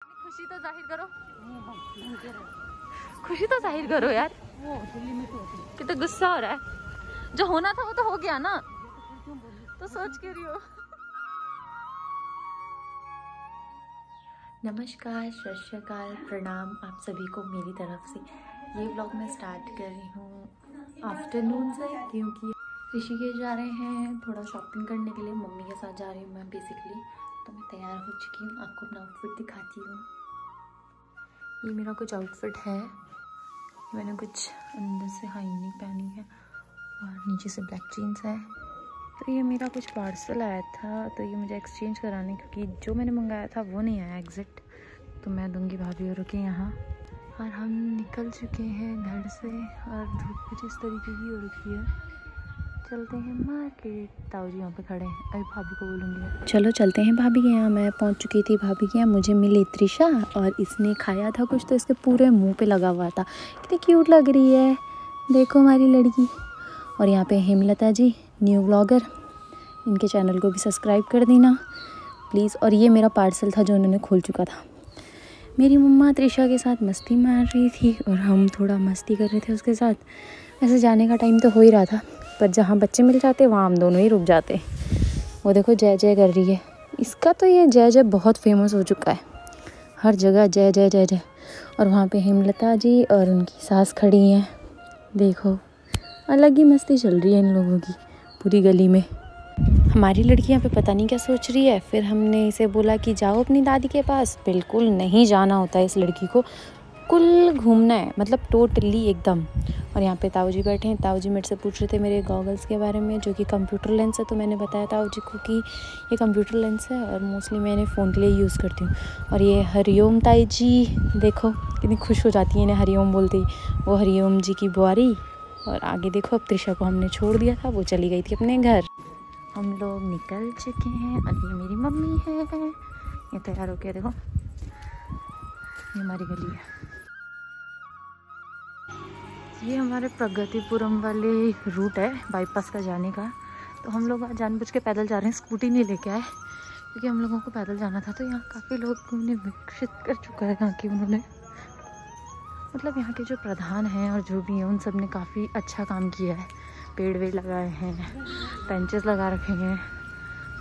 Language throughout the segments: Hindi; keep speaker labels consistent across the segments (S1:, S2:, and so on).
S1: खुशी तो जाहिर करो, खुशी तो जाहिर करो यार। कितना गुस्सा हो रहा है। जो होना था वो तो हो गया ना, तो सोच के रही हो।
S2: नमस्कार, सत श्री अकाल, प्रणाम आप सभी को मेरी तरफ से। ये व्लॉग मैं स्टार्ट कर रही हूँ आफ्टरनून से, क्योंकि ऋषिकेश जा रहे हैं थोड़ा शॉपिंग करने के लिए। मम्मी के साथ जा रही हूँ मैं बेसिकली। तो मैं तैयार हो चुकी हूँ, आपको अपना आउटफिट दिखाती हूँ। ये मेरा कुछ आउटफिट है। मैंने कुछ अंदर से हाई नेक पहनी है और नीचे से ब्लैक जीन्स है। तो ये मेरा कुछ पार्सल आया था, तो ये मुझे एक्सचेंज कराने, क्योंकि जो मैंने मंगाया था वो नहीं आया एग्जैक्ट। तो मैं दूंगी भाभी और के यहाँ। और हम निकल चुके हैं घर से और धूप कुछ इस तरीके की हो रखी है। चलते हैं मार्केट। ताऊ जी यहाँ पे खड़े हैं, अभी भाभी को बोलूँगी चलो चलते हैं भाभी के यहाँ। मैं पहुँच चुकी थी भाभी के यहाँ। मुझे मिली त्रिशा और इसने खाया था कुछ, तो इसके पूरे मुँह पे लगा हुआ था। कितनी क्यूट लग रही है, देखो हमारी लड़की। और यहाँ पे हेमलता जी, न्यू व्लॉगर, इनके चैनल को भी सब्सक्राइब कर देना प्लीज़। और ये मेरा पार्सल था जो उन्होंने खोल चुका था। मेरी मम्मा त्रिशा के साथ मस्ती मार रही थी और हम थोड़ा मस्ती कर रहे थे उसके साथ। वैसे जाने का टाइम तो हो ही रहा था, पर जहाँ बच्चे मिल जाते वहाँ हम दोनों ही रुक जाते। वो देखो जय जय कर रही है। इसका तो ये जय जय बहुत फेमस हो चुका है, हर जगह जय जय जय जय। और वहाँ पे हेमलता जी और उनकी सास खड़ी हैं। देखो अलग ही मस्ती चल रही है इन लोगों की पूरी गली में। हमारी लड़की यहाँ पे पता नहीं क्या सोच रही है। फिर हमने इसे बोला कि जाओ अपनी दादी के पास। बिल्कुल नहीं जाना होता है इस लड़की को, कुल घूमना है, मतलब टोटली एकदम। और यहाँ पे ताऊ जी बैठे हैं। ताऊ जी मेरे से पूछ रहे थे मेरे गॉगल्स के बारे में, जो कि कंप्यूटर लेंस है। तो मैंने बताया ताऊ जी को कि ये कंप्यूटर लेंस है और मोस्टली मैं इन्हें फ़ोन के लिए यूज़ करती हूँ। और ये हरिओम ताई जी, देखो कितनी खुश हो जाती है इन्हें हरिओम बोलते ही। वो हरिओम जी की बुआरी। और आगे देखो अब त्रिशा को हमने छोड़ दिया था, वो चली गई थी अपने घर। हम लोग निकल चुके हैं और ये मेरी मम्मी है। ये तैयार हो गया, देखो ये हमारी गली है। ये हमारे प्रगतिपुरम वाले रूट है बाईपास का जाने का। तो हम लोग आज जानबूझ के पैदल जा रहे हैं, स्कूटी नहीं लेके आए, क्योंकि हम लोगों को पैदल जाना था। तो यहाँ काफ़ी लोग उन्हें विकसित कर चुका है यहाँ की उन्होंने, मतलब यहाँ के जो प्रधान हैं और जो भी हैं उन सब ने काफ़ी अच्छा काम किया है। पेड़ वेड़ लगाए हैं, बेंचेस लगा रखे हैं।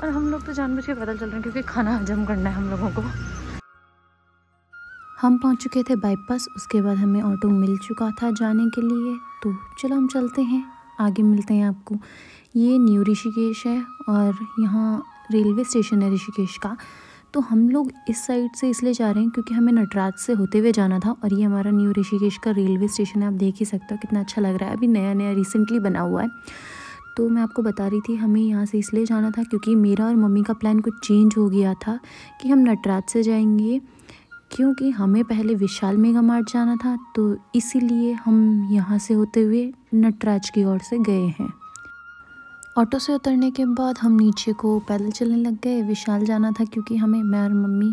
S2: और हम लोग तो जानबूझ के पैदल चल रहे हैं, क्योंकि खाना हजम करना है हम लोगों को। हम पहुंच चुके थे बाईपास। उसके बाद हमें ऑटो मिल चुका था जाने के लिए। तो चलो हम चलते हैं, आगे मिलते हैं आपको। ये न्यू ऋषिकेश है और यहाँ रेलवे स्टेशन है ऋषिकेश का। तो हम लोग इस साइड से इसलिए जा रहे हैं क्योंकि हमें नटराज से होते हुए जाना था। और ये हमारा न्यू ऋषिकेश का रेलवे स्टेशन है, आप देख ही सकते हो कितना अच्छा लग रहा है। अभी नया नया रिसेंटली बना हुआ है। तो मैं आपको बता रही थी हमें यहाँ से इसलिए जाना था क्योंकि मेरा और मम्मी का प्लान कुछ चेंज हो गया था कि हम नटराज से जाएंगे, क्योंकि हमें पहले विशाल मेगा मार्ट जाना था। तो इसीलिए हम यहाँ से होते हुए नटराज की ओर से गए हैं। ऑटो से उतरने के बाद हम नीचे को पैदल चलने लग गए। विशाल जाना था क्योंकि हमें, मैं और मम्मी,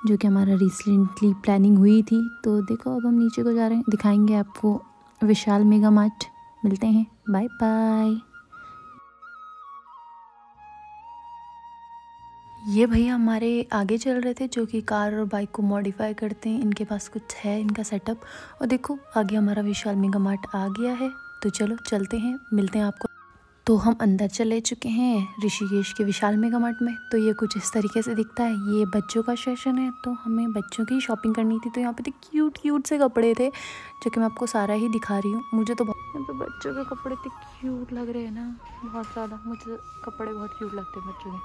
S2: जो कि हमारा रिसेंटली प्लानिंग हुई थी। तो देखो अब हम नीचे को जा रहे हैं, दिखाएंगे आपको विशाल मेगा मार्ट। मिलते हैं, बाय बाय। ये भैया हमारे आगे चल रहे थे, जो कि कार और बाइक को मॉडिफाई करते हैं। इनके पास कुछ है इनका सेटअप। और देखो आगे हमारा विशाल मेगा मार्ट आ गया है। तो चलो चलते हैं, मिलते हैं आपको। तो हम अंदर चले चुके हैं ऋषिकेश के विशाल मेगा मार्ट में। तो ये कुछ इस तरीके से दिखता है। ये बच्चों का सेशन है, तो हमें बच्चों की शॉपिंग करनी थी। तो यहाँ पे क्यूट क्यूट से कपड़े थे, जो कि मैं आपको सारा ही दिखा रही हूँ। मुझे तो यहाँ पे बच्चों के कपड़े इतने क्यूट लग रहे हैं ना, बहुत ज़्यादा। मुझे तो कपड़े बहुत क्यूट लगते हैं बच्चों के।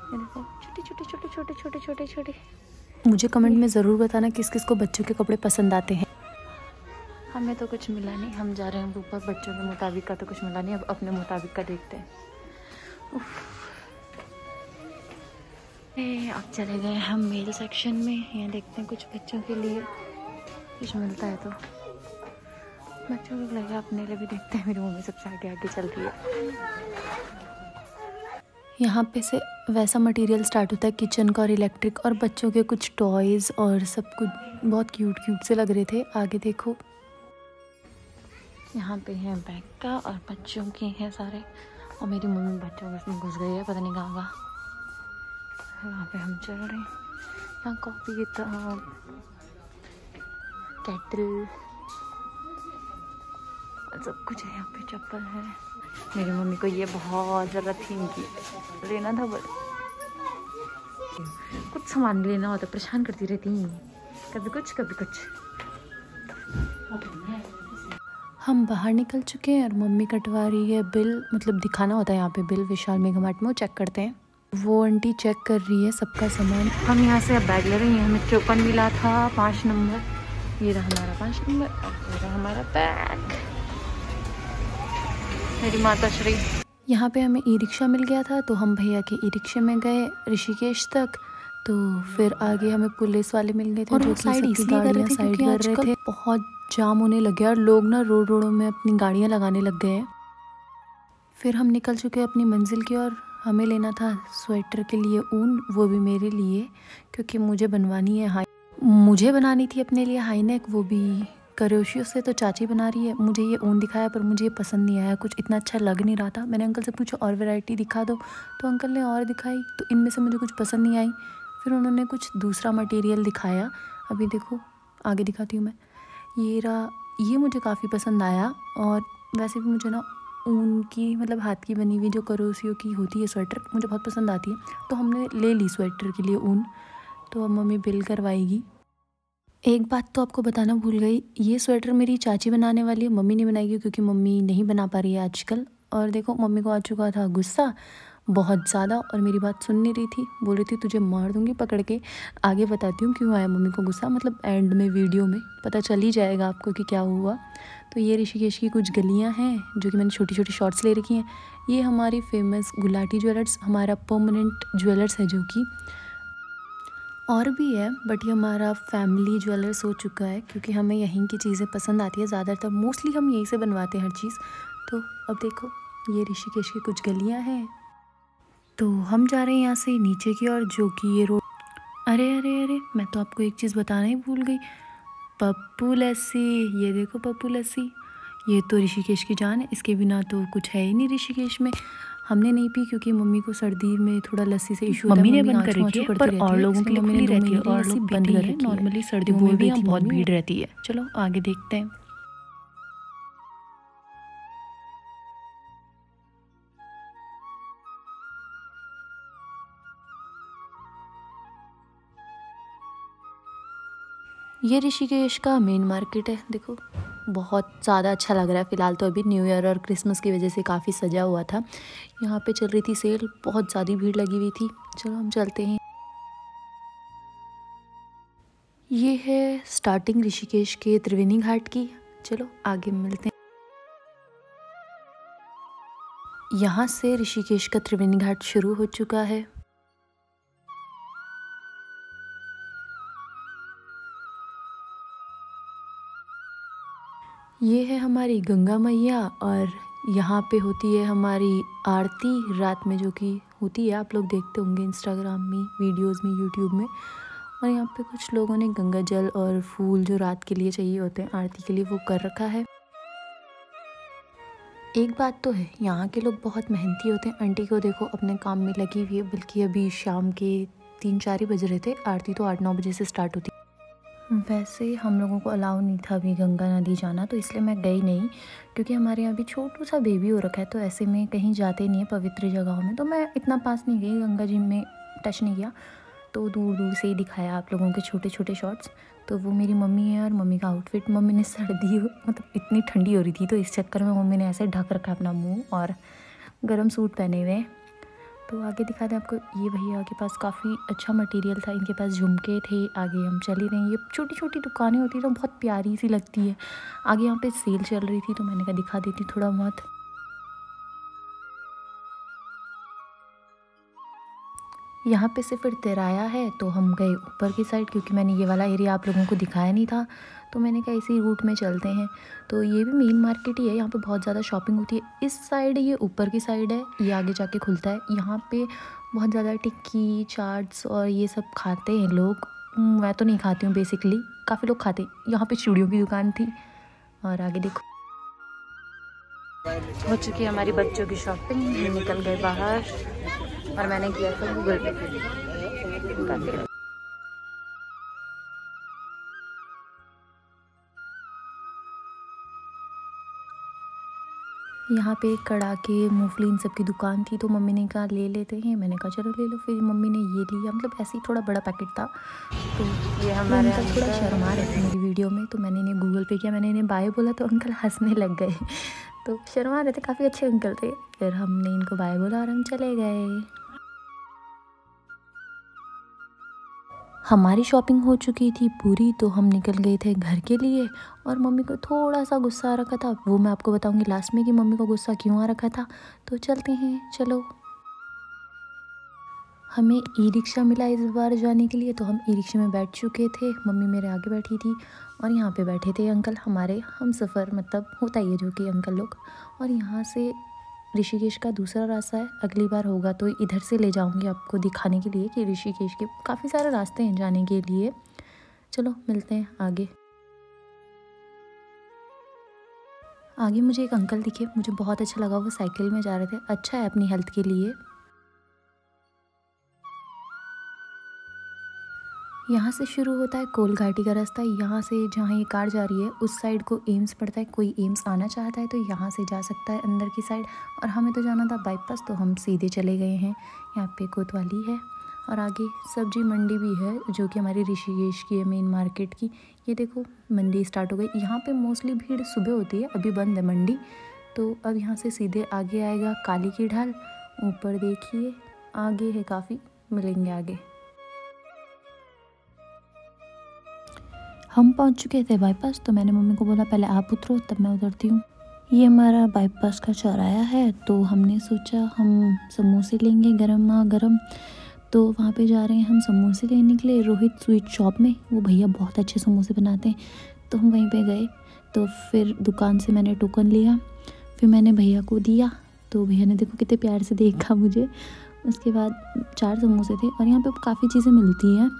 S2: ये देखो छोटे छोटे छोटे छोटे छोटे छोटे छोटे। मुझे कमेंट में ज़रूर बताना किस किस को बच्चों के कपड़े पसंद आते हैं। हमें तो कुछ मिला नहीं, हम जा रहे हैं ऊपर। बच्चों के मुताबिक का तो कुछ मिला नहीं, अब अपने मुताबिक का देखते हैं। अब चले गए हम मेल सेक्शन में। यहाँ देखते हैं कुछ बच्चों के लिए कुछ मिलता है तो बच्चों को लगा, अपने लिए भी देखते हैं। मेरी मम्मी सबसे आगे आगे चल रही है। यहाँ पे से वैसा मटेरियल स्टार्ट होता है किचन का और इलेक्ट्रिक, और बच्चों के कुछ टॉयज़ और सब कुछ बहुत क्यूट क्यूट से लग रहे थे। आगे देखो, यहाँ पे है बैग का और बच्चों के हैं सारे। और मेरी मम्मी बच्चों के इसमें घुस गई है, पता नहीं कहाँ का। यहाँ पे हम चल रहे हैं।
S1: यहाँ कॉफी किताब, केटल और सब कुछ है। यहाँ पे चप्पल है। मेरी मम्मी को ये बहुत ज़रूरत थी, इनकी लेना था, बट कुछ सामान लेना होता परेशान करती रहती, कभी कुछ कभी कुछ।
S2: हम बाहर निकल चुके हैं और मम्मी कटवा रही है बिल, मतलब दिखाना होता है यहाँ पे बिल विशाल मेगा मार्ट में, वो चेक करते हैं। वो आंटी चेक कर रही है सबका सामान।
S1: हम यहाँ से अब बैग ले रहे हैं। हमें टोकन मिला था 5 नंबर। ये रहा हमारा 5 नंबर और ये रहा हमारा बैग। मेरी माता श्री।
S2: यहाँ पे हमें ई रिक्शा मिल गया था, तो हम भैया के ई रिक्शे में गए ऋषिकेश तक। तो फिर आगे हमें पुलिस वाले मिल गए थे, और जो साइड इसलिए कर रहे थे क्योंकि आजकल बहुत जाम होने लग गया और लोग ना रोडों में अपनी गाड़ियाँ लगाने लग गए हैं। फिर हम निकल चुके अपनी मंजिल की ओर। हमें लेना था स्वेटर के लिए ऊन, वो भी मेरे लिए, क्योंकि मुझे बनवानी है मुझे बनानी थी अपने लिए हाई नेक, वो भी करोशियो से। तो चाची बना रही है। मुझे ये ऊन दिखाया पर मुझे ये पसंद नहीं आया, कुछ इतना अच्छा लग नहीं रहा था। मैंने अंकल से पूछा और वैरायटी दिखा दो, तो अंकल ने और दिखाई, तो इनमें से मुझे कुछ पसंद नहीं आई। फिर उन्होंने कुछ दूसरा मटेरियल दिखाया, अभी देखो आगे दिखाती हूँ मैं। ये रहा, ये मुझे काफ़ी पसंद आया। और वैसे भी मुझे ना ऊन की, मतलब हाथ की बनी हुई जो करोसियो की होती है स्वेटर, मुझे बहुत पसंद आती है। तो हमने ले ली स्वेटर के लिए ऊन। तो अब मम्मी बिल करवाएगी। एक बात तो आपको बताना भूल गई, ये स्वेटर मेरी चाची बनाने वाली है, मम्मी नहीं बनाएगी क्योंकि मम्मी नहीं बना पा रही है आजकल। और देखो मम्मी को आ चुका था गुस्सा बहुत ज़्यादा, और मेरी बात सुन नहीं रही थी, बोल रही थी तुझे मार दूंगी पकड़ के। आगे बताती हूँ क्यों आया मम्मी को गुस्सा, मतलब एंड में वीडियो में पता चल ही जाएगा आपको कि क्या हुआ। तो ये ऋषिकेश की कुछ गलियाँ हैं जो कि मैंने छोटी छोटी शॉर्ट्स ले रखी हैं। ये हमारी फेमस गुलाटी ज्वेलर्स, हमारा परमानेंट ज्वेलर्स है, जो कि और भी है बट ये हमारा फैमिली ज्वेलर्स हो चुका है, क्योंकि हमें यहीं की चीज़ें पसंद आती है ज़्यादातर, मोस्टली हम यहीं से बनवाते हैं हर चीज़। तो अब देखो ये ऋषिकेश की कुछ गलियां हैं। तो हम जा रहे हैं यहाँ से नीचे की ओर, जो कि ये रोड। अरे अरे अरे, मैं तो आपको एक चीज़ बताना ही भूल गई, पप्पू लस्सी। ये देखो पप्पू लस्सी, ये तो ऋषिकेश की जान है, इसके बिना तो कुछ है ही नहीं ऋषिकेश में। हमने नहीं पी क्योंकि मम्मी को सर्दी में थोड़ा लस्सी से इशू होता है।
S1: मम्मी ने बंद कर रखी है, पर और लोगों के लिए खुली रहती है, और लोग बंद कर रहे हैं। नॉर्मली सर्दियों में भी बहुत भीड़ रहती है।
S2: चलो आगे देखते हैं। ये ऋषिकेश का मेन मार्केट है, देखो बहुत ज़्यादा अच्छा लग रहा है। फ़िलहाल तो अभी न्यू ईयर और क्रिसमस की वजह से काफ़ी सजा हुआ था। यहाँ पे चल रही थी सेल, बहुत ज़्यादा भीड़ लगी हुई थी। चलो हम चलते हैं। ये है स्टार्टिंग ऋषिकेश के त्रिवेणी घाट की। चलो आगे मिलते हैं। यहाँ से ऋषिकेश का त्रिवेणी घाट शुरू हो चुका है। ये है हमारी गंगा मैया, और यहाँ पे होती है हमारी आरती रात में, जो कि होती है, आप लोग देखते होंगे इंस्टाग्राम में, वीडियोस में, यूट्यूब में। और यहाँ पे कुछ लोगों ने गंगा जल और फूल जो रात के लिए चाहिए होते हैं आरती के लिए, वो कर रखा है। एक बात तो है, यहाँ के लोग बहुत मेहनती होते हैं। आंटी को देखो अपने काम में लगी हुई है, बल्कि अभी शाम के 3-4 ही बज रहे थे, आरती तो 8-9 बजे से स्टार्ट होती। वैसे हम लोगों को अलाउ नहीं था अभी गंगा नदी जाना, तो इसलिए मैं गई नहीं, क्योंकि हमारे यहाँ अभी छोटू सा बेबी हो रखा है, तो ऐसे में कहीं जाते नहीं है पवित्र जगहों में। तो मैं इतना पास नहीं गई, गंगा जी में टच नहीं किया, तो दूर दूर से ही दिखाया आप लोगों के छोटे छोटे शॉट्स। तो वो मेरी मम्मी है, और मम्मी का आउटफिट, मम्मी ने सर्दी मतलब इतनी ठंडी हो रही थी, तो इस चक्कर में मम्मी ने ऐसे ढक रखा अपना मुँह, और गर्म सूट पहने हुए। तो आगे दिखा दें आपको, ये भैया के पास काफ़ी अच्छा मटेरियल था, इनके पास झुमके थे। आगे हम चल ही रहे हैं, ये छोटी छोटी दुकानें होती हैं तो बहुत प्यारी सी लगती है। आगे यहाँ पे सेल चल रही थी, तो मैंने कहा दिखा देती थोड़ा बहुत। यहाँ पे से फिर तिराया है, तो हम गए ऊपर की साइड, क्योंकि मैंने ये वाला एरिया आप लोगों को दिखाया नहीं था, तो मैंने कहा इसी रूट में चलते हैं। तो ये भी मेन मार्केट ही है, यहाँ पे बहुत ज़्यादा शॉपिंग होती है। इस साइड ये ऊपर की साइड है, ये आगे जाके खुलता है। यहाँ पे बहुत ज़्यादा टिक्की, चाट्स और ये सब खाते हैं लोग। मैं तो नहीं खाती हूँ बेसिकली, काफ़ी लोग खाते हैं। यहाँ पे चूड़ियों की दुकान थी, और आगे देखो
S1: हो चुकी है हमारी बच्चों की शॉपिंग। हम निकल गए बाहर, और मैंने किया था गूगल पे।
S2: यहाँ पे कड़ाके मूंगफली इन सब की दुकान थी, तो मम्मी ने कहा ले लेते हैं। मैंने कहा चलो ले लो। फिर मम्मी ने ये लिया, मतलब ऐसे ही थोड़ा बड़ा पैकेट था। तो
S1: ये हमारे
S2: अंकल थोड़ा शर्मा रहे थे मेरी वीडियो में, तो मैंने इन्हें गूगल पे किया, मैंने इन्हें बाय बोला तो अंकल हंसने लग गए। तो शर्मा रहे थे, काफ़ी अच्छे अंकल थे। फिर हमने इनको बाय बोला और हम चले गए। हमारी शॉपिंग हो चुकी थी पूरी, तो हम निकल गए थे घर के लिए। और मम्मी को थोड़ा सा गुस्सा आ रखा था, वो मैं आपको बताऊंगी लास्ट में कि मम्मी को गुस्सा क्यों आ रखा था। तो चलते हैं, चलो। हमें ई रिक्शा मिला इस बार जाने के लिए, तो हम ई रिक्शा में बैठ चुके थे। मम्मी मेरे आगे बैठी थी और यहाँ पे बैठे थे अंकल हमारे हम सफ़र, मतलब होता ही है जो कि अंकल लोग। और यहाँ से ऋषिकेश का दूसरा रास्ता है, अगली बार होगा तो इधर से ले जाऊंगी आपको दिखाने के लिए कि ऋषिकेश के काफ़ी सारे रास्ते हैं जाने के लिए। चलो मिलते हैं आगे। आगे मुझे एक अंकल दिखे, मुझे बहुत अच्छा लगा, वो साइकिल में जा रहे थे। अच्छा है अपनी हेल्थ के लिए। यहाँ से शुरू होता है कोल घाटी का रास्ता। यहाँ से जहाँ ये कार जा रही है उस साइड को एम्स पड़ता है। कोई एम्स आना चाहता है तो यहाँ से जा सकता है अंदर की साइड। और हमें तो जाना था बाईपास, तो हम सीधे चले गए हैं। यहाँ पे कोतवाली है और आगे सब्जी मंडी भी है जो कि हमारी ऋषिकेश की है, मेन मार्केट की। ये देखो मंडी स्टार्ट हो गई। यहाँ पे मोस्टली भीड़ सुबह होती है, अभी बंद है मंडी। तो अब यहाँ से सीधे आगे आएगा काली की ढाल। ऊपर देखिए आगे है काफ़ी, मिलेंगे आगे। हम पहुंच चुके थे बाईपास, तो मैंने मम्मी को बोला पहले आप उतरो तब मैं उतरती हूँ। ये हमारा बाईपास का चौराहा है, तो हमने सोचा हम समोसे लेंगे गर्मा गर्म। तो वहाँ पे जा रहे हैं हम समोसे लेने के लिए रोहित स्वीट शॉप में। वो भैया बहुत अच्छे समोसे बनाते हैं, तो हम वहीं पे गए। तो फिर दुकान से मैंने टोकन लिया, फिर मैंने भैया को दिया। तो भैया ने देखो कितने प्यार से देखा मुझे। उसके बाद 4 समोसे थे। और यहाँ पे काफ़ी चीज़ें मिलती हैं,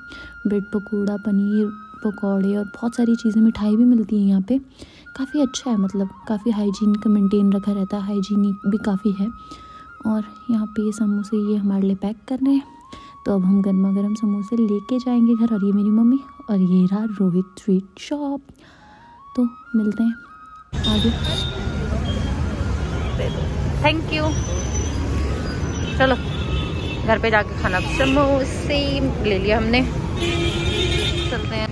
S2: ब्रेड पकौड़ा, पनीर पकौड़े और बहुत सारी चीज़ें, मिठाई भी मिलती है यहाँ पे। काफ़ी अच्छा है, मतलब काफ़ी हाइजीन का मेंटेन रखा रहता है, हाइजीनिक भी काफ़ी है। और यहाँ पे ये समोसे ये हमारे लिए पैक कर रहे हैं। तो अब हम गर्मा गर्म समोसे लेके जाएंगे घर। और ये मेरी मम्मी और ये रहा रोहित स्वीट शॉप। तो मिलते हैं आगे।
S1: Thank you. चलो घर पे जाके खाना। समोसे ले लिया हमने, चलते हैं।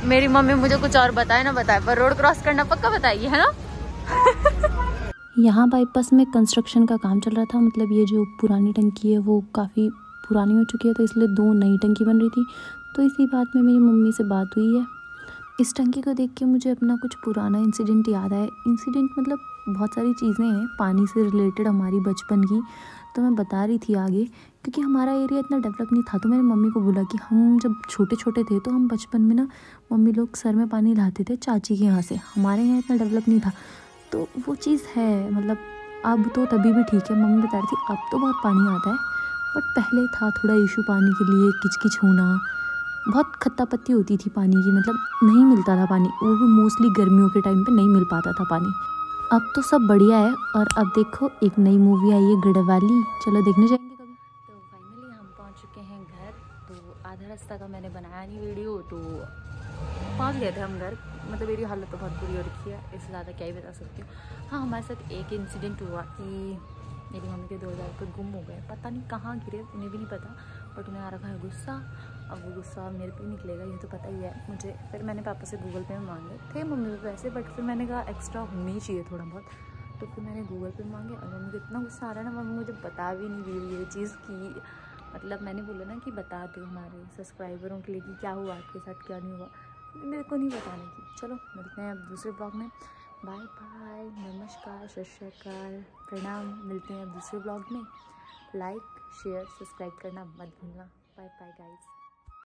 S1: मेरी मम्मी मुझे कुछ और बताए ना बताए, पर रोड क्रॉस करना पक्का बताइए, है ना।
S2: यहाँ बाईपास में कंस्ट्रक्शन का काम चल रहा था, मतलब ये जो पुरानी टंकी है वो काफ़ी पुरानी हो चुकी है, तो इसलिए 2 नई टंकी बन रही थी। तो इसी बात में मेरी मम्मी से बात हुई है। इस टंकी को देख के मुझे अपना कुछ पुराना इंसिडेंट याद आया। इंसिडेंट मतलब बहुत सारी चीज़ें हैं पानी से रिलेटेड हमारी बचपन की, तो मैं बता रही थी आगे। क्योंकि हमारा एरिया इतना डेवलप नहीं था, तो मैंने मम्मी को बोला कि हम जब छोटे छोटे थे तो हम बचपन में ना मम्मी लोग सर में पानी लाते थे चाची के यहाँ से। हमारे यहाँ इतना डेवलप नहीं था, तो वो चीज़ है। मतलब अब तो तभी भी ठीक है, मम्मी बता रही थी अब तो बहुत पानी आता है, बट पहले था थोड़ा इशू पानी के लिए, किचकिच होना, बहुत खत्ता पत्ती होती थी पानी की, मतलब नहीं मिलता था पानी। वो भी मोस्टली गर्मियों के टाइम पे नहीं मिल पाता था पानी। अब तो सब बढ़िया है। और अब देखो एक नई मूवी आई है गढ़वाली, चलो देखने जाएंगे कभी। तो फाइनली हम पहुंच चुके हैं घर। तो आधा रास्ता का मैंने बनाया नहीं वीडियो, तो पहुंच गए थे हम घर। मतलब मेरी हालत तो बहुत बुरी हो रखी है, इससे ज़्यादा क्या ही बता सकती हूँ। हाँ, हमारे साथ एक इंसिडेंट हुआ कि मेरी मम्मी के 2000 रुपये गुम हो गए, पता नहीं कहाँ गिरे, उन्हें भी नहीं पता, बट उन्हें आ रखा है गुस्सा। अब वो गुस्सा मेरे पे निकलेगा, ये तो पता ही है मुझे। फिर मैंने पापा से गूगल पे में मांगे थे मम्मी पे पैसे, बट फिर मैंने कहा एक्स्ट्रा होने ही चाहिए थोड़ा बहुत, तो फिर मैंने गूगल पे मांगे। और मम्मी को इतना गुस्सा आ रहा है ना, मम्मी मुझे बता भी नहीं रही ये चीज़ की, मतलब मैंने बोला ना कि बता दो हमारे सब्सक्राइबरों के लिए कि क्या हुआ आपके साथ, क्या नहीं हुआ, मेरे को नहीं बताने की। चलो मिलते हैं अब दूसरे ब्लॉग में। बाय बाय, नमस्कार, सत श्री अकाल, प्रणाम। मिलते हैं अब दूसरे ब्लॉग में। लाइक शेयर सब्सक्राइब करना मत भूलना। Bye bye guys.